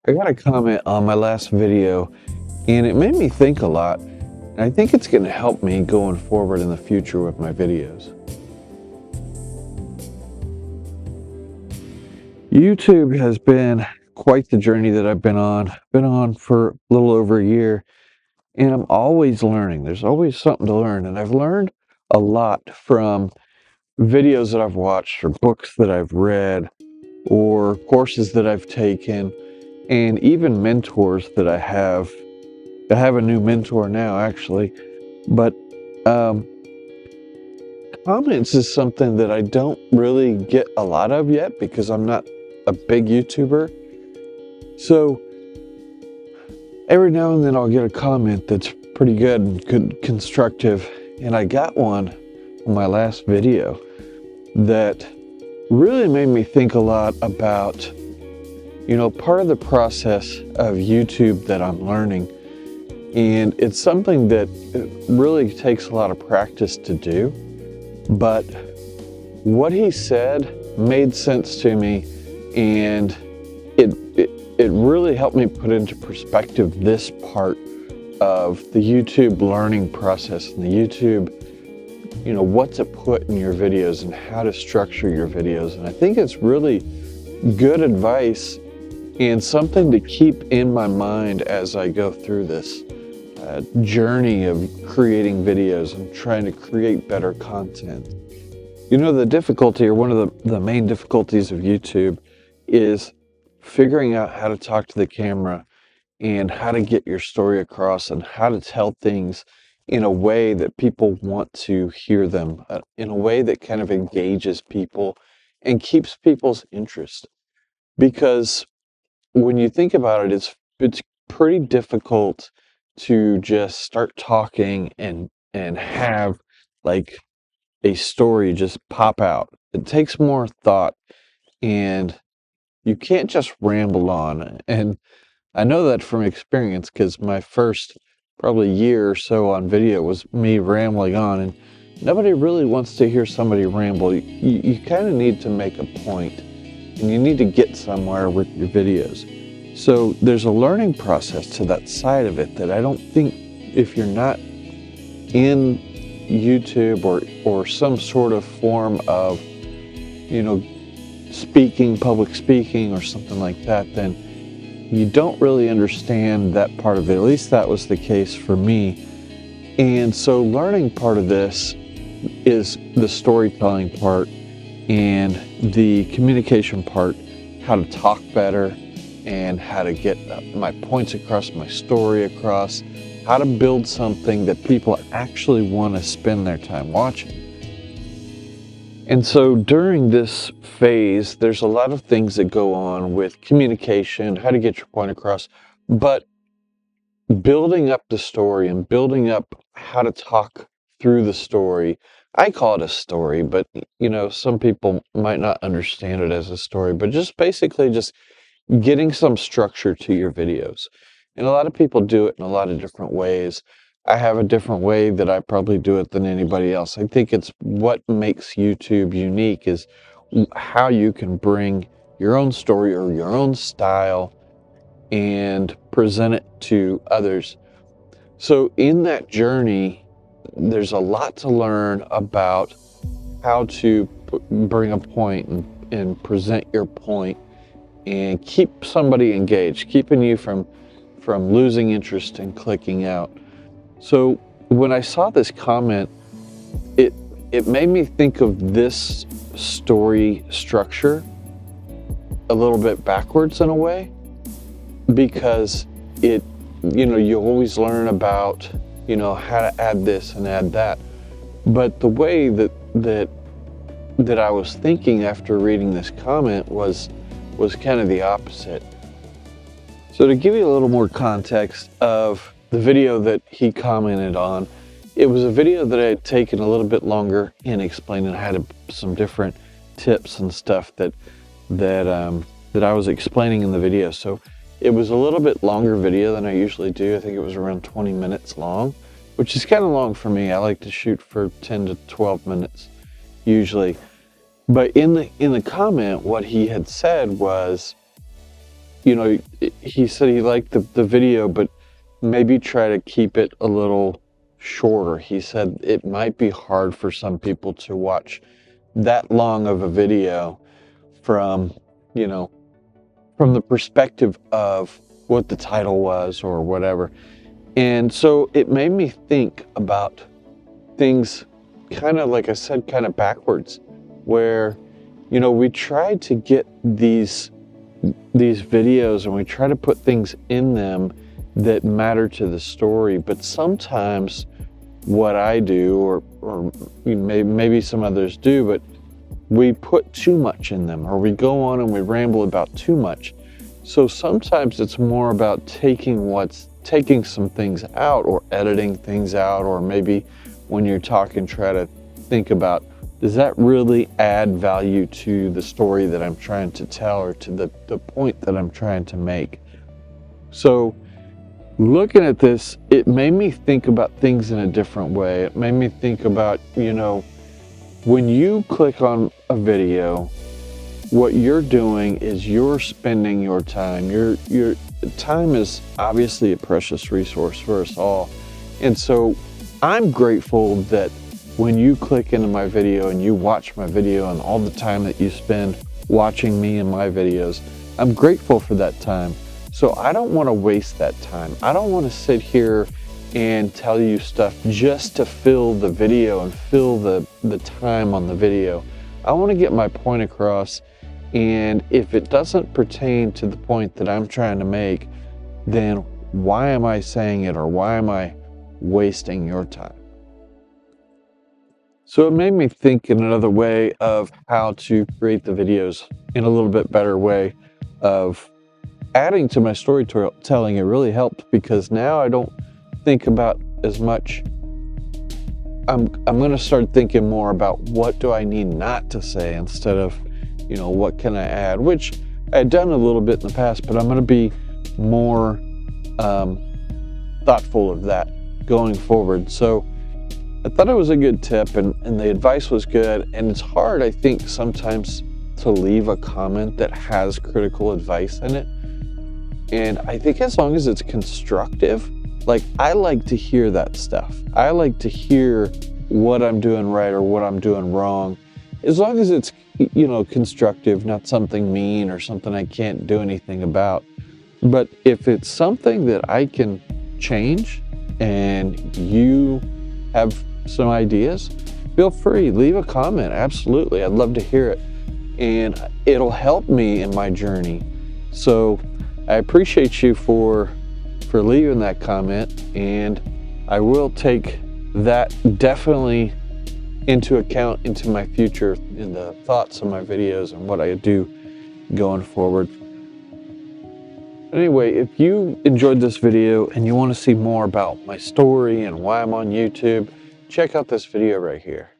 I got a comment on my last video and it made me think a lot. And I think it's going to help me going forward in the future with my videos. YouTube has been quite the journey that I've been on. Been on for a little over a year, and I'm always learning. There's always something to learn, and I've learned a lot from videos that I've watched or books that I've read or courses that I've taken and even mentors that I have. I have a new mentor now, actually, but um, comments is something that I don't really get a lot of yet because I'm not a big YouTuber. So every now and then I'll get a comment that's pretty good and good, constructive, and I got one on my last video that really made me think a lot about, part of the process of YouTube that I'm learning. And it's something that really takes a lot of practice to do. But what he said made sense to me, and it really helped me put into perspective this part of the YouTube learning process and the YouTube, what to put in your videos and how to structure your videos. And I think it's really good advice and something to keep in my mind as I go through this journey of creating videos and trying to create better content. The difficulty, or one of the main difficulties of YouTube, is figuring out how to talk to the camera and how to get your story across and how to tell things in a way that people want to hear them, in a way that kind of engages people and keeps people's interest. Because when you think about it, it's pretty difficult to just start talking and have like a story just pop out. It takes more thought, and you can't just ramble on. And I know that from experience because my first probably year or so on video was me rambling on, and nobody really wants to hear somebody ramble. You kind of need to make a point, and you need to get somewhere with your videos. So there's a learning process to that side of it that I don't think, if you're not in YouTube or some sort of form of, public speaking or something like that, then you don't really understand that part of it. At least that was the case for me. And so learning part of this is the storytelling part and the communication part, how to talk better and how to get my points across, my story across, how to build something that people actually want to spend their time watching. And so during this phase, there's a lot of things that go on with communication, how to get your point across, but building up the story and building up how to talk through the story. I call it a story, but some people might not understand it as a story, but just basically just getting some structure to your videos. And a lot of people do it in a lot of different ways. I have a different way that I probably do it than anybody else. I think it's what makes YouTube unique is how you can bring your own story or your own style and present it to others. So in that journey, there's a lot to learn about how to bring a point and present your point and keep somebody engaged, keeping you from losing interest and clicking out. So when I saw this comment, it made me think of this story structure a little bit backwards in a way, because you always learn about how to add this and add that, but the way that I was thinking after reading this comment was kind of the opposite. So to give you a little more context of the video that he commented on, it was a video that I had taken a little bit longer in explaining. I had some different tips and stuff that I was explaining in the video. So it was a little bit longer video than I usually do. I think it was around 20 minutes long, which is kind of long for me. I like to shoot for 10 to 12 minutes usually. But in the comment, what he had said was, he said he liked the video, but maybe try to keep it a little shorter. He said it might be hard for some people to watch that long of a video from, you know, from the perspective of what the title was or whatever. And so it made me think about things kind of, like I said, kind of backwards, where, we try to get these videos and we try to put things in them that matter to the story. But sometimes what I do, or maybe some others do, but we put too much in them, or we go on and we ramble about too much. So sometimes it's more about taking some things out, or editing things out, or maybe when you're talking, try to think about, does that really add value to the story that I'm trying to tell, or to the point that I'm trying to make? So looking at this, it made me think about things in a different way. It made me think about, when you click on a video, what you're doing is you're spending your time. Your time is obviously a precious resource for us all. And so I'm grateful that when you click into my video and you watch my video, and all the time that you spend watching me and my videos, I'm grateful for that time. So I don't want to waste that time. I don't want to sit here and tell you stuff just to fill the video and fill the time on the video. I want to get my point across, and if it doesn't pertain to the point that I'm trying to make, then why am I saying it, or why am I wasting your time? So it made me think in another way of how to create the videos in a little bit better way of adding to my storytelling. It really helped, because now I don't think about as much. I'm going to start thinking more about what do I need not to say, instead of, what can I add, which I had done a little bit in the past, but I'm going to be more thoughtful of that going forward. So I thought it was a good tip, and the advice was good. And it's hard, I think, sometimes to leave a comment that has critical advice in it. And I think as long as it's constructive, like, I like to hear that stuff. I like to hear what I'm doing right or what I'm doing wrong, as long as it's, constructive, not something mean or something I can't do anything about. But if it's something that I can change and you have some ideas, feel free, leave a comment. Absolutely. I'd love to hear it. And it'll help me in my journey. So I appreciate you for leaving that comment, and I will take that definitely into account into my future, in the thoughts of my videos and what I do going forward. Anyway, if you enjoyed this video and you want to see more about my story and why I'm on YouTube, check out this video right here.